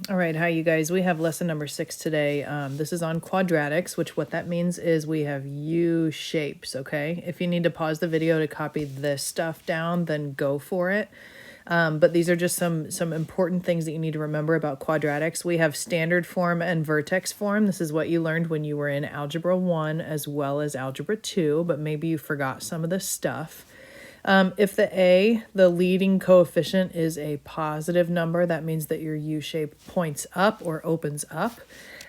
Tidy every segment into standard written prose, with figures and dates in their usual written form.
All right, hi you guys. We have lesson number 6 today. This is on quadratics, which what that means is we have U shapes, okay? If you need to pause the video to copy this stuff down, then go for it. But these are just some important things that you need to remember about quadratics. We have standard form and vertex form. This is what you learned when you were in Algebra 1 as well as Algebra 2, but maybe you forgot some of this stuff. If the leading coefficient, is a positive number, that means that your U shape points up or opens up.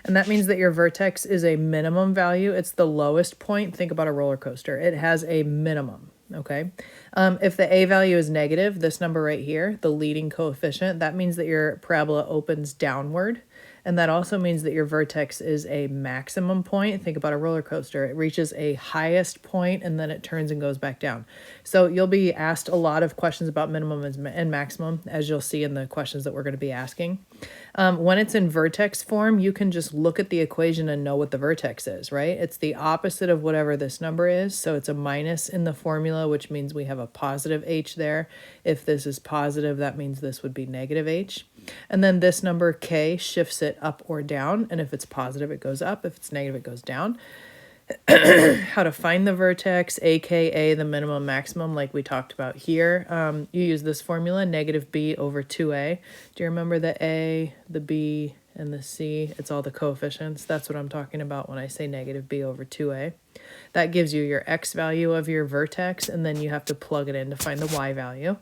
And that means that your vertex is a minimum value. It's the lowest point. Think about a roller coaster. It has a minimum, okay? If the A value is negative, this number right here, the leading coefficient, that means that your parabola opens downward. And that also means that your vertex is a maximum point. Think about a roller coaster. It reaches a highest point and then it turns and goes back down. So you'll be asked a lot of questions about minimum and maximum, as you'll see in the questions that we're going to be asking. When it's in vertex form, you can just look at the equation and know what the vertex is, right? It's the opposite of whatever this number is. So it's a minus in the formula, which means we have a positive h there. If this is positive, that means this would be negative h. And then this number k shifts it up or down. And if it's positive, it goes up. If it's negative, it goes down. How to find the vertex, aka the minimum maximum, like we talked about here. You use this formula, negative b over 2a. Do you remember the a, the b, and the c? It's all the coefficients. That's what I'm talking about when I say negative b over 2a. That gives you your x value of your vertex, and then you have to plug it in to find the y value.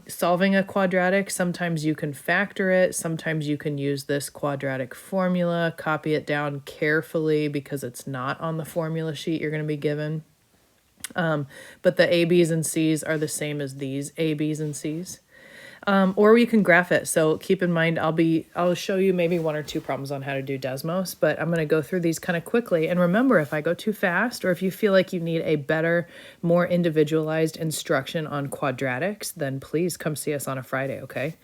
Solving a quadratic, sometimes you can factor it, sometimes you can use this quadratic formula, copy it down carefully because it's not on the formula sheet you're going to be given. But the A, B's, and C's are the same as these A, B's, and C's. Or you can graph it. So keep in mind, I'll show you maybe 1 or 2 problems on how to do Desmos, but I'm going to go through these kind of quickly. And remember, if I go too fast, or if you feel like you need a better, more individualized instruction on quadratics, then please come see us on a Friday, okay?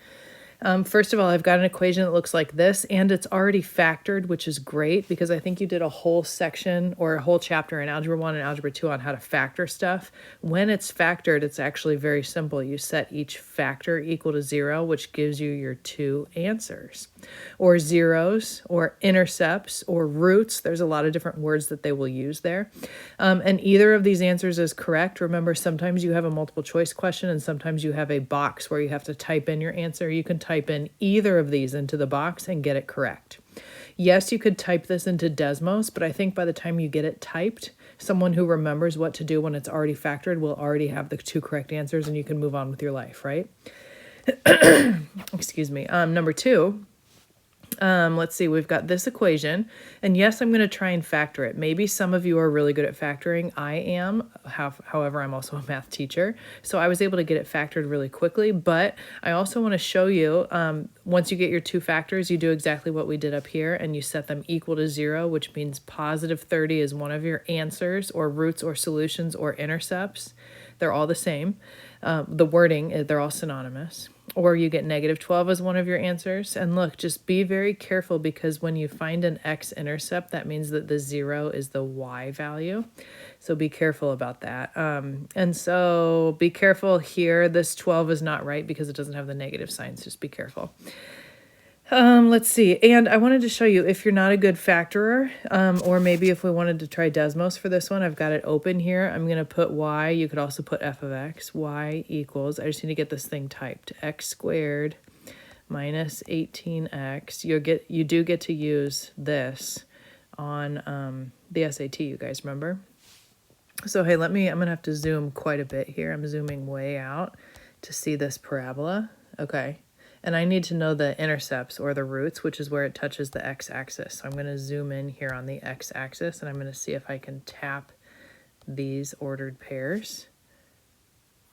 First of all, I've got an equation that looks like this, and it's already factored, which is great because I think you did a whole section or a whole chapter in Algebra 1 and Algebra 2 on how to factor stuff. When it's factored, it's actually very simple. You set each factor equal to 0, which gives you your 2 answers. Or zeros, or intercepts, or roots. There's a lot of different words that they will use there. And either of these answers is correct. Remember, sometimes you have a multiple choice question and sometimes you have a box where you have to type in your answer. You can type in either of these into the box and get it correct. Yes, you could type this into Desmos, but I think by the time you get it typed, someone who remembers what to do when it's already factored will already have the 2 correct answers and you can move on with your life, right? Excuse me. Number 2. Let's see, we've got this equation, and yes, I'm going to try and factor it. Maybe some of you are really good at factoring. I am, however, I'm also a math teacher, so I was able to get it factored really quickly, but I also want to show you, once you get your 2 factors, you do exactly what we did up here, and you set them equal to 0, which means positive 30 is one of your answers, or roots, or solutions, or intercepts. They're all the same. The wording, they're all synonymous. Or you get negative 12 as one of your answers. And look, just be very careful because when you find an x-intercept, that means that the 0 is the y value. So be careful about that. And so be careful here. This 12 is not right because it doesn't have the negative signs. Just be careful. Let's see. And I wanted to show you, if you're not a good factorer, or maybe if we wanted to try Desmos for this one, I've got it open here. I'm going to put y. You could also put f of x. Y equals, I just need to get this thing typed, x squared minus 18x. You do get to use this on the SAT, you guys remember? So, hey, I'm going to have to zoom quite a bit here. I'm zooming way out to see this parabola. Okay. And I need to know the intercepts or the roots, which is where it touches the x-axis. So I'm going to zoom in here on the x-axis, and I'm going to see if I can tap these ordered pairs.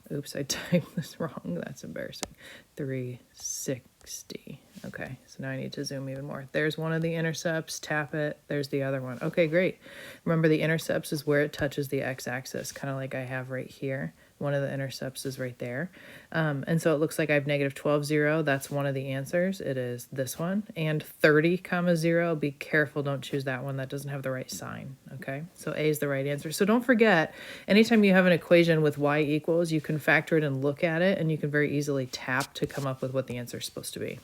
Oops, I typed this wrong. That's embarrassing. 360. Okay, so now I need to zoom even more. There's one of the intercepts. Tap it. There's the other one. Okay, great. Remember, the intercepts is where it touches the x-axis, kind of like I have right here. One of the intercepts is right there. And so it looks like I have negative 12, 0. That's one of the answers. It is this one. And 30, comma 0. Be careful. Don't choose that one. That doesn't have the right sign. Okay. So A is the right answer. So don't forget, anytime you have an equation with y equals, you can factor it and look at it, and you can very easily tap to come up with what the answer is supposed to be.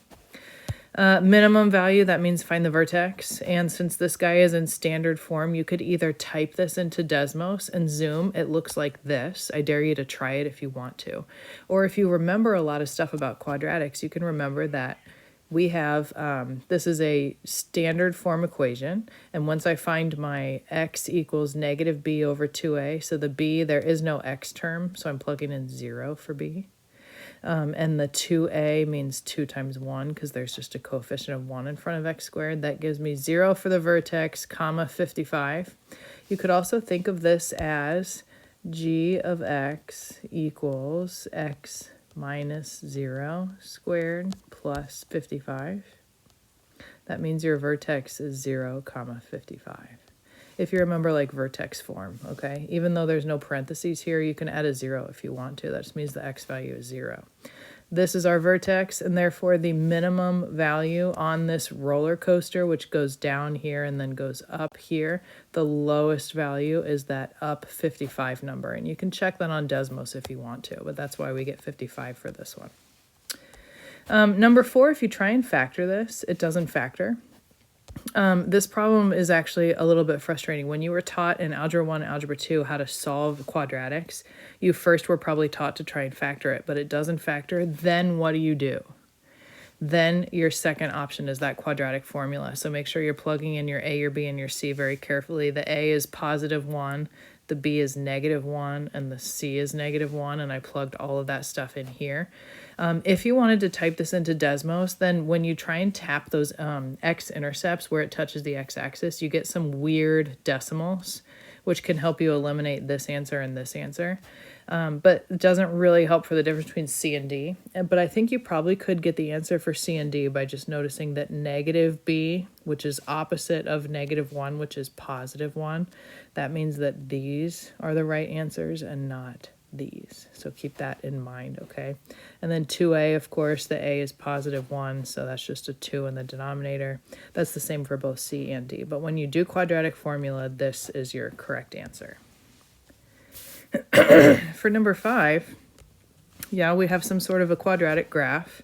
Minimum value, that means find the vertex. And since this guy is in standard form, you could either type this into Desmos and zoom. It looks like this. I dare you to try it if you want to. Or if you remember a lot of stuff about quadratics, you can remember that we have, this is a standard form equation. And once I find my x equals negative b over 2a, so the b, there is no x term, so I'm plugging in 0 for b. And the 2a means 2 times 1 because there's just a coefficient of 1 in front of x squared. That gives me 0 for the vertex, comma 55. You could also think of this as g of x equals x minus 0 squared plus 55. That means your vertex is 0, comma 55. If you remember like vertex form, okay? Even though there's no parentheses here, you can add a 0 if you want to. That just means the x value is 0. This is our vertex, and therefore the minimum value on this roller coaster, which goes down here and then goes up here, the lowest value is that up 55 number. And you can check that on Desmos if you want to, but that's why we get 55 for this one. Number 4, if you try and factor this, it doesn't factor. This problem is actually a little bit frustrating. When you were taught in Algebra 1 and Algebra 2 how to solve quadratics, you first were probably taught to try and factor it, but it doesn't factor. Then what do? Then your second option is that quadratic formula. So make sure you're plugging in your a, your b, and your c very carefully. The a is positive 1, the b is negative 1, and the c is negative 1, and I plugged all of that stuff in here. If you wanted to type this into Desmos, then when you try and tap those x-intercepts where it touches the x-axis, you get some weird decimals, which can help you eliminate this answer and this answer. But it doesn't really help for the difference between C and D. But I think you probably could get the answer for C and D by just noticing that negative B, which is opposite of negative 1, which is positive 1, that means that these are the right answers and not these. So keep that in mind, okay? And then 2a, of course, the a is positive 1, so that's just a 2 in the denominator. That's the same for both C and D. But when you do quadratic formula, this is your correct answer. For number 5, yeah, we have some sort of a quadratic graph,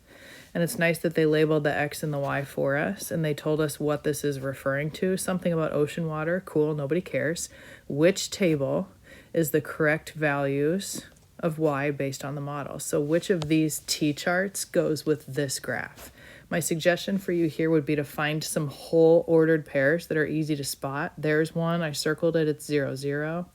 and it's nice that they labeled the x and the y for us, and they told us what this is referring to. Something about ocean water. Cool, nobody cares. Which table is the correct values of y based on the model? So which of these t-charts goes with this graph? My suggestion for you here would be to find some whole ordered pairs that are easy to spot. There's one, I circled it, it's 0, 0.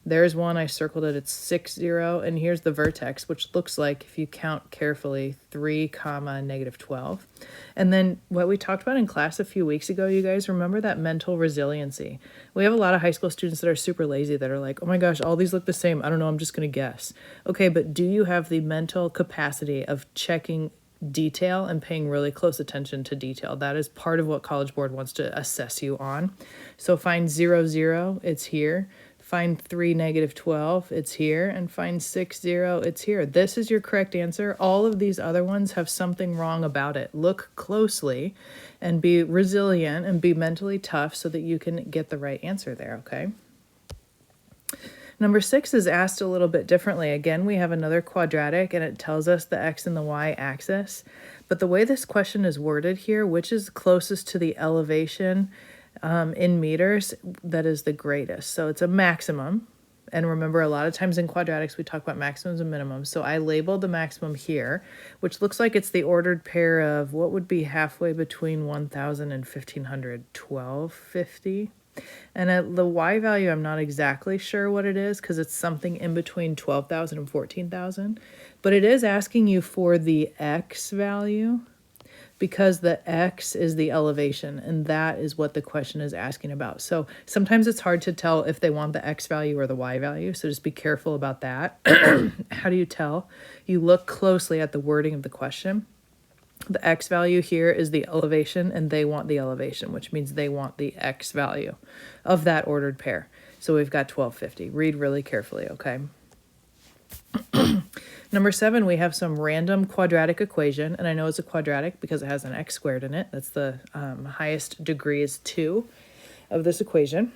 There's one, I circled it, it's 6, 0. And here's the vertex, which looks like, if you count carefully, 3, comma, negative 12. And then what we talked about in class a few weeks ago, you guys remember that mental resiliency. We have a lot of high school students that are super lazy that are like, oh my gosh, all these look the same. I don't know, I'm just going to guess. Okay, but do you have the mental capacity of checking detail and paying really close attention to detail? That is part of what College Board wants to assess you on. So find 0, 0, it's here. Find 3, negative 12, it's here, and find 6, 0, it's here. This is your correct answer. All of these other ones have something wrong about it. Look closely and be resilient and be mentally tough so that you can get the right answer there, okay? Number 6 is asked a little bit differently. Again, we have another quadratic, and it tells us the x and the y axis. But the way this question is worded here, which is closest to the elevation in meters, that is the greatest. So it's a maximum. And remember, a lot of times in quadratics, we talk about maximums and minimums. So I labeled the maximum here, which looks like it's the ordered pair of what would be halfway between 1,000 and 1,500, 1,250. And at the y value, I'm not exactly sure what it is because it's something in between 12,000 and 14,000. But it is asking you for the x value, because the x is the elevation, and that is what the question is asking about. So sometimes it's hard to tell if they want the x value or the y value, so just be careful about that. How do you tell? You look closely at the wording of the question. The x value here is the elevation, and they want the elevation, which means they want the x value of that ordered pair. So we've got 1250. Read really carefully, okay? Number 7, we have some random quadratic equation, and I know it's a quadratic because it has an x squared in it. That's the highest degree is 2 of this equation.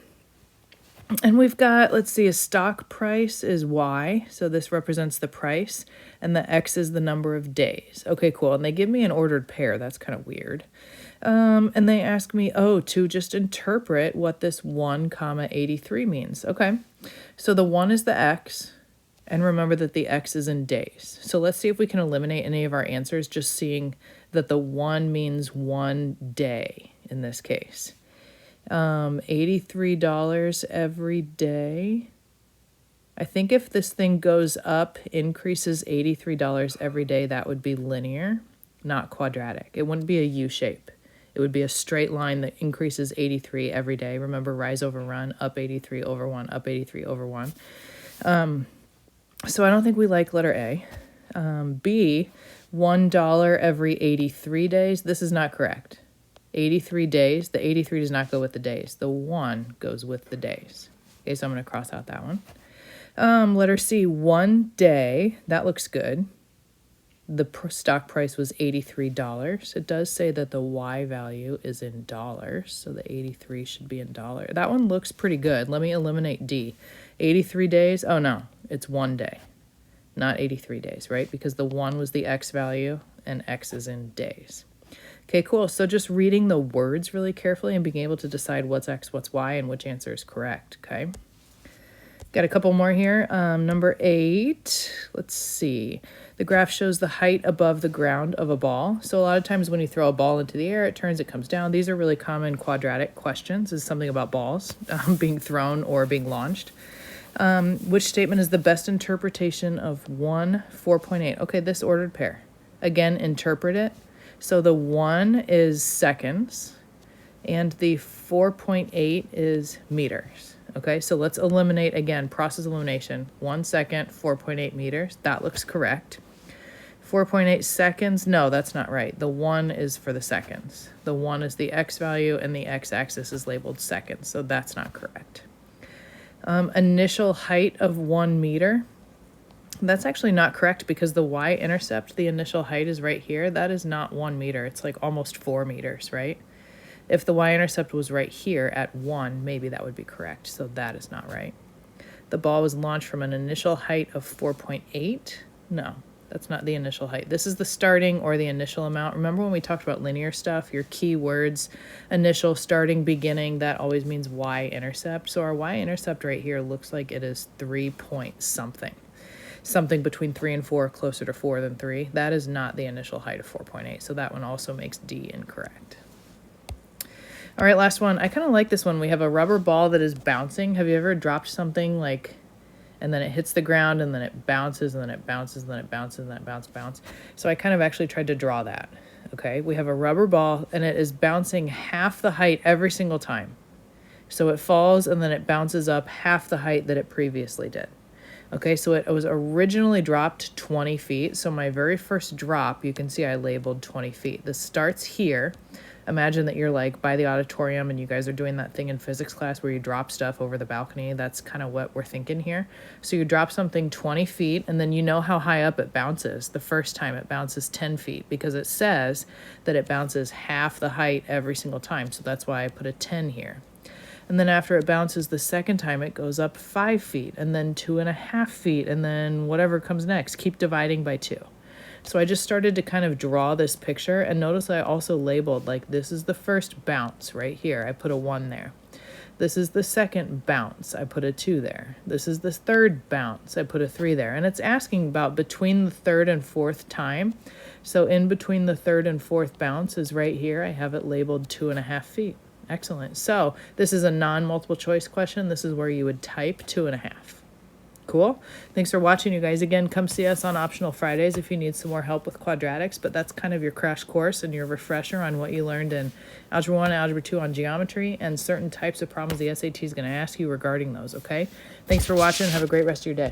And we've got, let's see, a stock price is Y, so this represents the price, and the X is the number of days. Okay, cool. And they give me an ordered pair. That's kind of weird. And they ask me, to just interpret what this 1 comma 83 means. Okay, so the 1 is the X, and remember that the X is in days. So let's see if we can eliminate any of our answers just seeing that the 1 means 1 day in this case. $83 every day. I think if this thing goes up, increases $83 every day, that would be linear, not quadratic. It wouldn't be a U shape. It would be a straight line that increases 83 every day. Remember, rise over run, up 83 over 1, up 83 over 1. So I don't think we like letter A. B, $1 every 83 days. This is not correct. 83 days. The 83 does not go with the days. The 1 goes with the days. Okay, so I'm going to cross out that one. Letter C, 1 day. That looks good. The stock price was $83. It does say that the Y value is in dollars, so the 83 should be in dollar. That one looks pretty good. Let me eliminate D. 83 days. Oh, no. It's 1 day, not 83 days, right? Because the 1 was the X value, and X is in days. Okay, cool. So just reading the words really carefully and being able to decide what's X, what's Y, and which answer is correct, okay? Got a couple more here. Number 8, let's see. The graph shows the height above the ground of a ball. So a lot of times when you throw a ball into the air, it turns, it comes down. These are really common quadratic questions. This is something about balls being thrown or being launched. Which statement is the best interpretation of 1, 4.8? Okay, this ordered pair. Again, interpret it. So the 1 is seconds, and the 4.8 is meters. Okay, so let's eliminate, again, process elimination. 1 second, 4.8 meters. That looks correct. 4.8 seconds, no, that's not right. The 1 is for the seconds. The 1 is the X value, and the X-axis is labeled seconds, so that's not correct. Initial height of 1 meter. That's actually not correct because the y-intercept, the initial height is right here. That is not 1 meter. It's like almost 4 meters, right? If the y-intercept was right here at 1, maybe that would be correct. So that is not right. The ball was launched from an initial height of 4.8. No, that's not the initial height. This is the starting or the initial amount. Remember when we talked about linear stuff, your key words, initial, starting, beginning, that always means y-intercept. So our y-intercept right here looks like it is 3 point something. Something between 3 and 4, closer to 4 than 3. That is not the initial height of 4.8, so that one also makes D incorrect. All right, last one. I kind of like this one. We have a rubber ball that is bouncing. Have you ever dropped something like, and then it hits the ground, and then it bounces, and then it bounces, and then it bounces, and then it bounce. So I kind of actually tried to draw that, okay? We have a rubber ball, and it is bouncing half the height every single time. So it falls, and then it bounces up half the height that it previously did. Okay, so it was originally dropped 20 feet. So my very first drop, you can see I labeled 20 feet. This starts here. Imagine that you're like by the auditorium and you guys are doing that thing in physics class where you drop stuff over the balcony. That's kind of what we're thinking here. So you drop something 20 feet and then you know how high up it bounces. The first time it bounces 10 feet because it says that it bounces half the height every single time. So that's why I put a 10 here. And then after it bounces the second time, it goes up 5 feet, and then 2.5 feet, and then whatever comes next. Keep dividing by 2. So I just started to kind of draw this picture, and notice I also labeled, like, this is the first bounce right here. I put a 1 there. This is the second bounce. I put a 2 there. This is the third bounce. I put a 3 there. And it's asking about between the third and fourth time. So in between the third and fourth bounce is right here. I have it labeled 2.5 feet. Excellent. So this is a non-multiple choice question. This is where you would type 2.5. Cool. Thanks for watching, you guys. Again, come see us on Optional Fridays if you need some more help with quadratics, but that's kind of your crash course and your refresher on what you learned in Algebra 1 and Algebra 2 on geometry and certain types of problems the SAT is going to ask you regarding those, okay? Thanks for watching. Have a great rest of your day.